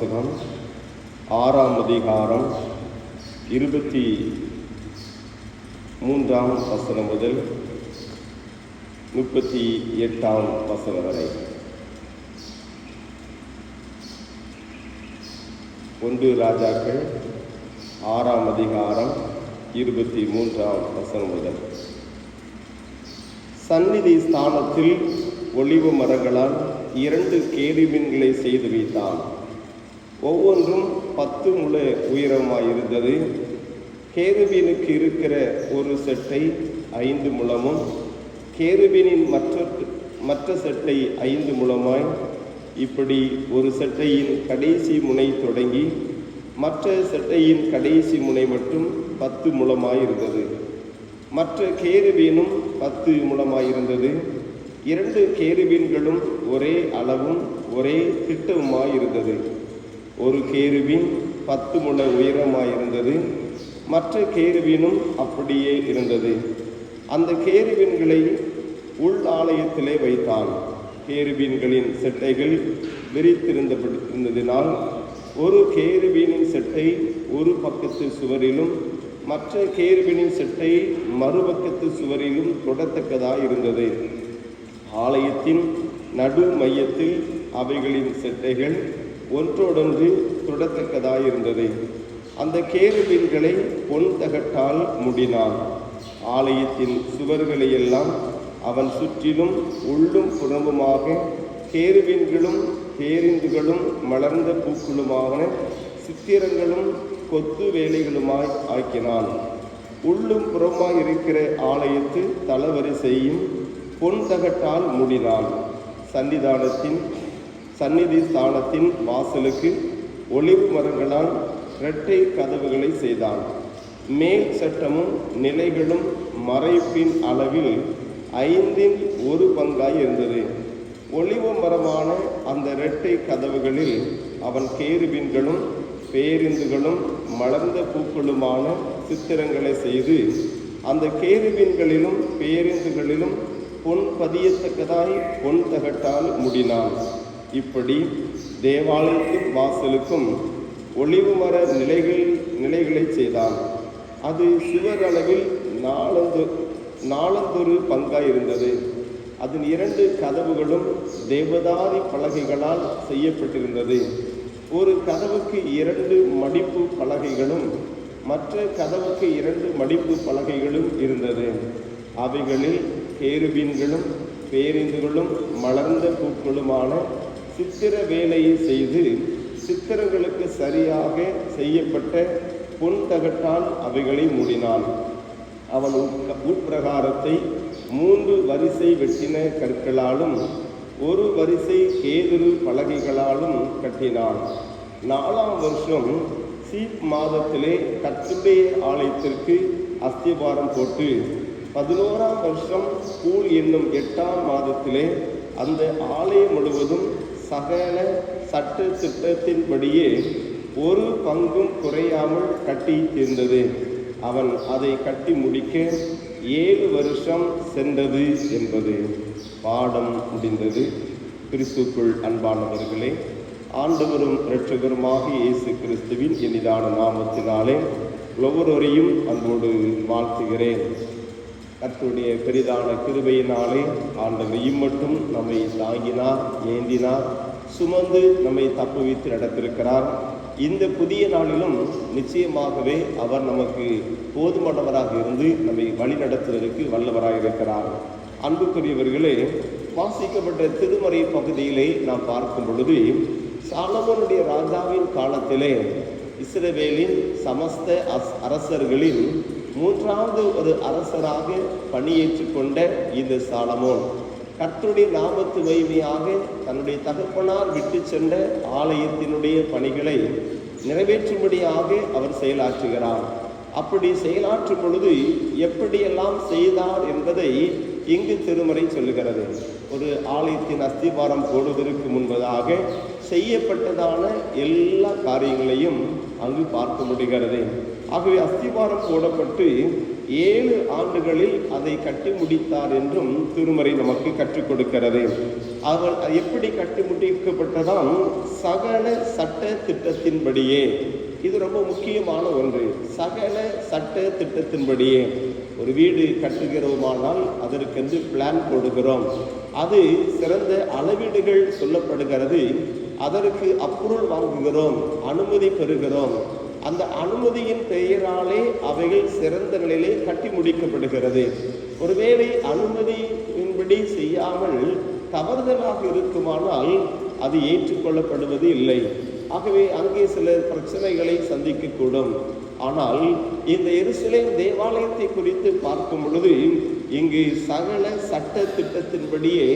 வாசகம் 6ஆம் அதிகாரம் 23ஆம் வசனம் முதல் 38ஆம் வசனம் வரை. 1 ராஜாக்கள் 6ஆம் அதிகாரம் 23ஆம் வசனம் முதல். சந்நிதி ஸ்தானத்தில் ஒலிவ மரங்களால் 2 கேருபீன்களை செய்து வைத்தான். ஒவ்வொன்றும் 10 முழ உயரமாயிருந்தது. கேருபீனுக்கு இருக்கிற ஒரு செட்டை 5 முழமும், கேருபீனின் மற்ற செட்டை 5 முழமாய், இப்படி ஒரு செட்டையின் கடைசி முனை தொடங்கி மற்ற செட்டையின் கடைசி முனை மட்டும் 10 முழமாயிருந்தது. மற்ற கேருபீனும் 10 முழமாயிருந்தது. 2 கேருபீன்களும் ஒரே அளவும் ஒரே திட்டவுமாயிருந்தது. ஒரு கேருபீன் 10 முழ உயரமாயிருந்தது. மற்ற கேருபீனும் அப்படியே இருந்தது. அந்த கேருபீன்களை உள் ஆலயத்திலே வைத்தான். கேருபீன்களின் செட்டைகள் விரித்திருந்ததினால் ஒரு கேருபீனின் செட்டை ஒரு பக்கத்து சுவரிலும் மற்ற கேருபீனின் செட்டை மறுபக்கத்து சுவரிலும் தொடத்தக்கதாயிருந்தது. ஆலயத்தின் நடு மையத்தில் அவைகளின் செட்டைகள் ஒன்றோடொன்று தொடத்தக்கதாயிருந்தது. அந்த கேருபீன்களை பொன் தகட்டால் மூடினான். ஆலயத்தின் சுவர்களையெல்லாம் அவன் சுற்றிலும் உள்ளும் புறம்புமாக கேருபீன்களும் பேரிந்துகளும் மலர்ந்த பூக்களுமான சித்திரங்களும் கொத்து வேலைகளுமாய் ஆக்கினான். உள்ளும் புறமாய் இருக்கிற ஆலயத்து தளவரிசையும் பொன் தகட்டால் மூடினான். சந்நிதி ஸ்தானத்தின் வாசலுக்கு ஒலிவு மரங்களால் 2 கதவுகளை செய்தான். மேல் சட்டமும் நிலைகளும் மறைப்பின் அளவில் 1/5 பங்காய் இருந்தது. ஒலிவ மரமான அந்த 2 கதவுகளில் அவன் கேருபீன்களும் பேரிந்துகளும் மலர்ந்த பூக்களுமான சித்திரங்களை செய்து அந்த கேருபீன்களிலும் பேரிந்துகளிலும் பொன் பதியத்தக்கதாய் பொன் தகட்டால் மூடினான். இப்படி தேவாலயத்தின் வாசலுக்கும் ஒலிவு மர நிலைகளை செய்தான். அது சுவர் அளவில் 4 பங்காய் இருந்தது. அதன் 2 கதவுகளும் தேவதாரி பலகைகளால் செய்யப்பட்டிருந்தது. ஒரு கதவுக்கு 2 மடிப்பு பலகைகளும் மற்ற கதவுக்கு 2 மடிப்பு பலகைகளும் இருந்தது. அவைகளில் கேருபீன்களும் பேரிந்துகளும் மலர்ந்த பூக்களுமான சித்திர வேலையை செய்து சித்திரங்களுக்கு சரியாக செய்யப்பட்ட பொன் தகட்டால் அவைகளை மூடினான். அவன் உட்பிரகாரத்தை 3 வரிசை வெட்டின கற்களாலும் 1 வரிசை கேதுரு பலகைகளாலும் கட்டினான். 4ஆம் வருஷம் சீப் மாதத்திலே கர்த்தருடைய ஆலயத்திற்கு அஸ்திபாரம் போட்டு 11ஆம் வருஷம் கூல் என்னும் 8ஆம் மாதத்திலே அந்த ஆலயம் முழுவதும் சகல சட்ட திட்டத்தின்படியே 1 பங்கும் குறையாமல் கட்டி தீர்ந்தது. அவன் அதை கட்டி முடிக்க 7 வருஷம் சென்றது என்பது. பாடம் முடிந்தது. கிறிஸ்துக்குள் அன்பானவர்களே, ஆண்டவரும் இரட்சகருமாக இயேசு கிறிஸ்துவின் இனிதான நாமத்தினாலே ஒவ்வொருவரையும் அன்போடு வாழ்த்துகிறேன். கர்த்தருடைய பெரிதான கிருபையினாலே ஆண்டவர் இம்மட்டும் நம்மை தாங்கினார், ஏந்தினார், சுமந்து நம்மை தப்புவித்து நடத்திருக்கிறார். இந்த புதிய நாளிலும் நிச்சயமாகவே அவர் நமக்கு போதுமானவராக இருந்து நம்மை வழி நடத்துவதற்கு வல்லவராக இருக்கிறார். அன்புக்குரியவர்களே, வாசிக்கப்பட்ட திருமறை பகுதியிலே நாம் பார்க்கும் பொழுது சாலமோனுடைய ராஜாவின் காலத்திலே இஸ்ரவேலின் சமஸ்த அரசர்களின் 3வது ஒரு அரசராக பணியேற்று கொண்ட இந்த சாலமோன் கர்த்தருடைய நாமத்து மகிமையாக தன்னுடைய தகப்பனார் விட்டு சென்ற ஆலயத்தினுடைய பணிகளை நிறைவேற்றும்படியாக அவர் செயலாற்றுகிறார். அப்படி செயலாற்றும் பொழுது எப்படியெல்லாம் செய்தார் என்பதை இங்கு திருமறை சொல்லுகிறது. ஒரு ஆலயத்தின் அஸ்திபாரம் போடுவதற்கு முன்பதாக செய்யப்பட்டதான எல்லா காரியங்களையும் அங்கு பார்க்க முடிகிறது. ஆகவே அஸ்திவாரம் போடப்பட்டு 7 ஆண்டுகளில் அதை கட்டி முடித்தார் என்றும் திருமறை நமக்கு கற்றுக் கொடுக்கிறது. அவர் எப்படி கட்டி முடிக்கப்பட்டதாம்? சகல சட்ட திட்டத்தின்படியே. இது ரொம்ப முக்கியமான ஒன்று. சகல சட்ட திட்டத்தின்படியே. ஒரு வீடு கட்டுகிறோமானால் அதற்கென்று பிளான் போடுகிறோம். அது சிறந்த அளவீடுகள் சொல்லப்படுகிறது. அதற்கு அப்ரூவல் வாங்குகிறோம், அனுமதி பெறுகிறோம். அந்த அனுமதியின் பெயராலே அவைகள் சிறந்த நிலையிலே கட்டி முடிக்கப்படுகிறது. ஒருவேளை அனுமதியின்படி செய்யாமல் தவறுதலாக இருக்குமானால் அது ஏற்றுக்கொள்ளப்படுவது இல்லை. ஆகவே அங்கே சில பிரச்சனைகளை சந்திக்கக்கூடும். ஆனால் இந்த எருசலேம் தேவாலயத்தை குறித்து பார்க்கும் பொழுது இங்கு சகல சட்ட திட்டத்தின்படியே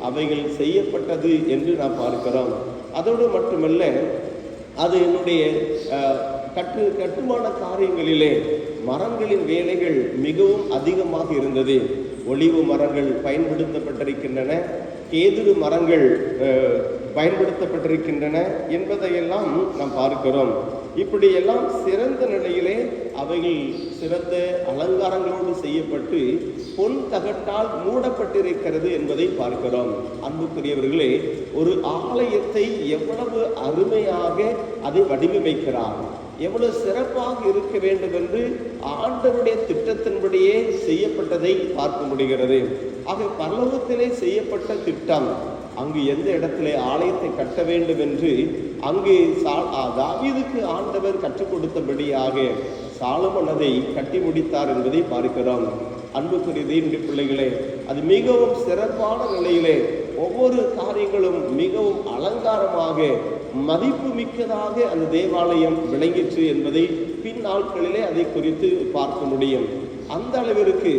அவைகள் செய்யப்பட்டது என்று நாம் பார்க்கிறோம். அதோடு மட்டுமல்ல, அது என்னுடைய கட்டுமான காரியங்களிலே மரங்களின் வேலைகள் மிகவும் அதிகமாக இருந்தது. ஒலிவு மரங்கள் பயன்படுத்தப்பட்டிருக்கின்றன, கேதுரு மரங்கள் பயன்படுத்தப்பட்டிருக்கின்றன என்பதையெல்லாம் நாம் பார்க்கிறோம். இப்படியெல்லாம் சிறந்த நிலையிலே அவைகள் சிறந்த அலங்காரங்களோடு செய்யப்பட்டு பொன் தகட்டால் மூடப்பட்டிருக்கிறது என்பதை பார்க்கிறோம். அன்புக்குரியவர்களே, ஒரு ஆலயத்தை எவ்வளவு அருமையாக அதை வடிவமைக்கிறார், எவ்வளவு சிறப்பாக இருக்க வேண்டும் என்று ஆண்டவருடைய திட்டத்தின்படியே செய்யப்பட்டதை பார்க்க முடிகிறது. ஆக பரலோகத்திலே செய்யப்பட்ட திட்டம், அங்கு எந்த இடத்திலே ஆலயத்தை கட்ட வேண்டும் என்று அங்கு தாவீதுக்கு ஆண்டவர் கற்றுக் கொடுத்தபடியாக சாலமோன் அதை கட்டி முடித்தார் என்பதை பார்க்கிறோம். அன்புக்குரிய தேவனுடைய பிள்ளைகளே, அது மிகவும் சிறப்பான நிலையிலே ஒவ்வொரு காரியங்களும் மிகவும் அலங்காரமாக மதிப்பு மிக்கதாக அந்த தேவாலயம் விளங்கிற்று என்பதை பின் நாட்களிலே அதை குறித்து பார்க்க முடியும். அந்த அளவிற்கு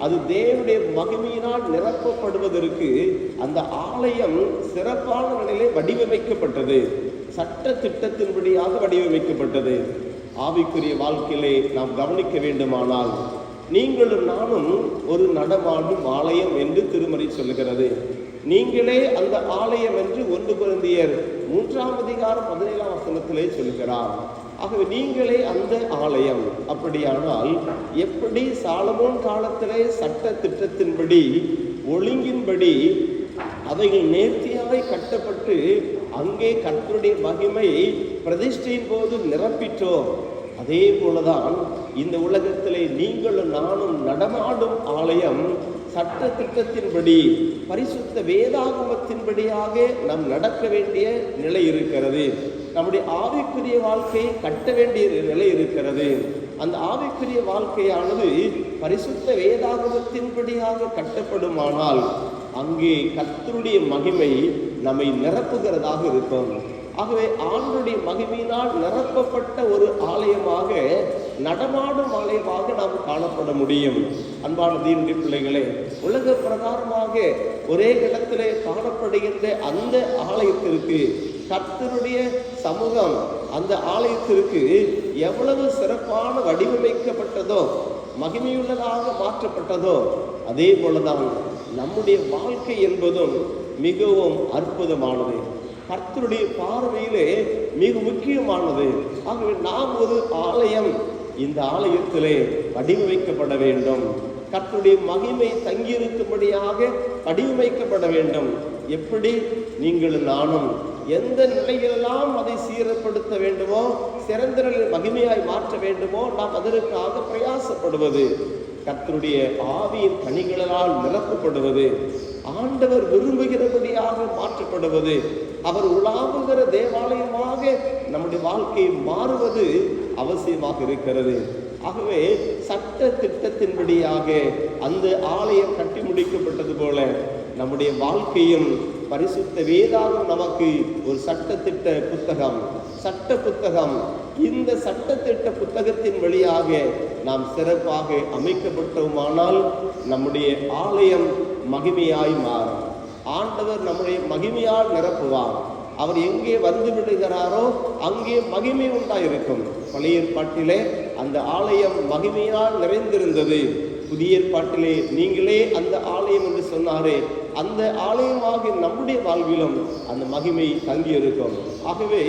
அது தேவனுடைய மகிமையினால் நிரப்பப்படுவதற்கு அந்த ஆலயம் சிறப்பான நிலையிலே வடிவமைக்கப்பட்டது, சட்ட திட்டத்தின்படியாக வடிவமைக்கப்பட்டது. ஆவிக்குரிய வாழ்க்கையிலே நாம் கவனிக்க வேண்டுமானால் நீங்களும் நானும் ஒரு நடமாடும் ஆலயம் என்று திருமறை சொல்லுகிறது. நீங்களே அந்த ஆலயம் என்று 1 கொரிந்தியர் 3:17 சொல்லுகிறார். ஆகவே நீங்களே அந்த ஆலயம். அப்படியானால் எப்படி சாலமோன் காலத்திலே சட்ட திட்டத்தின்படி ஒழுங்கின்படி அவைகள் நேர்த்தியாய் கட்டப்பட்டு அங்கே கர்த்தருடைய மகிமை பிரதிஷ்டையின் போது நிரப்பிற்றோ, அதே போலதான் இந்த உலகத்திலே நீங்களும் நானும் நடமாடும் ஆலயம் சட்ட திட்டத்தின்படி பரிசுத்த வேதாகமத்தின்படியாக நாம் நடக்க வேண்டிய நிலை இருக்கிறது. நம்முடைய ஆவிக்குரிய வாழ்க்கையை கட்ட வேண்டிய நிலை இருக்கிறது. அந்த ஆவிக்குரிய வாழ்க்கையானது பரிசுத்த வேதாகமத்தின்படியாக கட்டப்படுமானால் அங்கே கர்த்தருடைய மகிமை நம்மை நிரப்புகிறதாக இருக்கும். ஆகவே ஆண்டவருடைய மகிமையினால் நிரப்பப்பட்ட ஒரு ஆலயமாக, நடமாடும் ஆலயமாக நாம் காணப்பட முடியும். அன்பான தேவனுடைய பிள்ளைகளே, உலக பிரகாரமாக ஒரே இடத்திலே காணப்படுகின்ற அந்த ஆலயத்திற்கு கர்த்தருடைய சமூகம் அந்த ஆலயத்திற்கு எவ்வளவு சிறப்பான வடிவமைக்கப்பட்டதோ, மகிமையுள்ளதாக மாற்றப்பட்டதோ, அதே போலதான் நம்முடைய வாழ்க்கை என்பதும் மிகவும் அற்புதமானது, கர்த்தருடைய பார்வையிலே மிக முக்கியமானது. ஆகவே நாம் ஒரு ஆலயம், இந்த ஆலயத்திலே வடிவமைக்கப்பட வேண்டும். கர்த்தருடைய மகிமை தங்கியிருக்கும்படியாக வடிவமைக்கப்பட வேண்டும். எப்படி? நீங்களும் நானும் எந்த நிலையிலெல்லாம் அதை சீரப்படுத்த வேண்டுமோ, சிறந்த நிலையில் மகிமையாய் மாற்ற வேண்டுமோ, நாம் அதற்காக பிரயாசப்படுவது, கர்த்தருடைய ஆவியின் கனிகளால் நிரப்பப்படுவது, ஆண்டவர் விரும்புகிறபடியாக மாற்றப்படுவது, அவர் உலாவுகிற தேவாலயமாக நம்முடைய வாழ்க்கை மாறுவது அவசியமாக இருக்கிறது. ஆகவே சட்ட திட்டத்தின்படியாக அந்த ஆலயம் கட்டி முடிக்கப்பட்டது போல நம்முடைய வாழ்க்கையும் பரிசுத்த வேதாகம் நமக்கு ஒரு சட்டத்திட்ட புத்தகம், சட்ட புத்தகம். இந்த சட்டத்திட்ட புத்தகத்தின் வழியாக நாம் சிறப்பாக அமைக்கப்பட்டோமானால் நம்முடைய ஆலயம் மகிமையாய் மாறும். ஆண்டவர் நம்முடைய மகிமையால் நிரப்புவார். அவர் எங்கே வந்து விடுகிறாரோ அங்கே மகிமை உண்டாயிருக்கும். பழைய ஏற்பாட்டிலே அந்த ஆலயம் மகிமையால் நிறைந்திருந்தது. புதிய ஏற்பாட்டிலே நீங்களே அந்த ஆலயம் என்று சொன்னாரே, அந்த ஆலயமாகிய நம்முடைய வாழ்விலும் அந்த மகிமை தங்கி இருக்கும். ஆகவே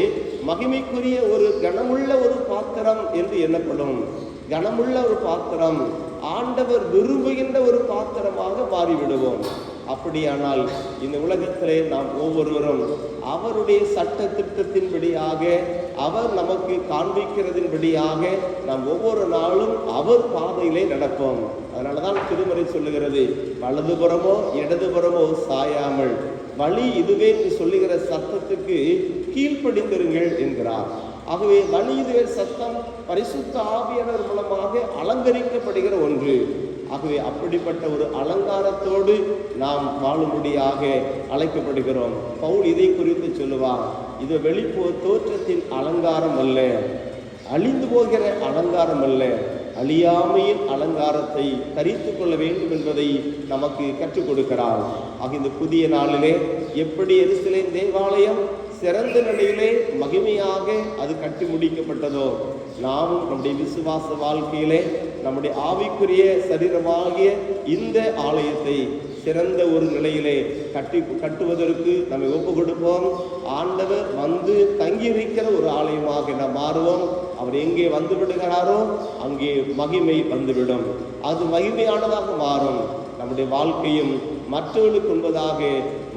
மகிமைக்குரிய ஒரு கனமுள்ள ஒரு பாத்திரம் என்று எண்ணப்படும். கனமுள்ள ஒரு பாத்திரம், ஆண்டவர் விரும்புகின்ற ஒரு பாத்திரமாக மாறிவிடுவோம். அப்படியானால் இந்த உலகத்திலே நாம் ஒவ்வொருவரும் அவருடைய சட்ட திட்டத்தின்படியாக, அவர் நமக்கு காண்பிக்கிறதின்படியாக நாம் ஒவ்வொரு நாளும் அவர் பாதையிலே நடப்போம். அதனாலதான் திருமறை சொல்லுகிறது, வலதுபுறமோ இடதுபுறமோ சாயாமல் வழி இதுவே என்று சொல்லுகிற சத்தத்துக்கு கீழ்ப்படிந்திருங்கள் என்கிறார். ஆகவே வழி இதுவே சத்தம் பரிசுத்த ஆவியானவர் மூலமாக அலங்கரிக்கப்படுகிற ஒன்று. ஆகவே அப்படிப்பட்ட ஒரு அலங்காரத்தோடு நாம் வாழும்படியாக அழைக்கப்படுகிறோம். பவுல் இதை குறித்து சொல்லுவார், இது வெளிப்போ தோற்றத்தின் அலங்காரம் அல்ல, அழிந்து போகிற அலங்காரம் அல்ல, அழியாமையின் அலங்காரத்தை தரித்து கொள்ள வேண்டும் என்பதை நமக்கு கற்றுக் கொடுக்கிறார். ஆக இந்த புதிய நாளிலே எப்படி எருசலேம் தேவாலயம் சிறந்த நிலையிலே மகிமையாக அது கட்டி முடிக்கப்பட்டதோ, நாமும் நம்முடைய விசுவாச வாழ்க்கையிலே நம்முடைய ஆவிக்குரிய சரீரமாகிய இந்த ஆலயத்தை சிறந்த ஒரு நிலையிலே கட்டுவதற்கு நம்மை ஒப்பு கொடுப்போம். ஆண்டவர் வந்து தங்கியிருக்கிற ஒரு ஆலயமாக நாம் மாறுவோம். அவர் எங்கே வந்து விடுகிறாரோ அங்கே மகிமை வந்துவிடும். அது மகிமையானதாக மாறும். நம்முடைய வாழ்க்கையும் மற்றவர்களுக்கு உண்பதாக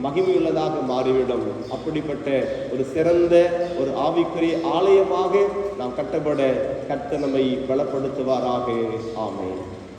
மகிமையுள்ளதாக மாறிவிடும். அப்படிப்பட்ட ஒரு சிறந்த ஒரு ஆவிக்குரிய ஆலயமாக நாம் கட்டப்பட கர்த்தர் நம்மை பலப்படுத்துவாராக. ஆமென்.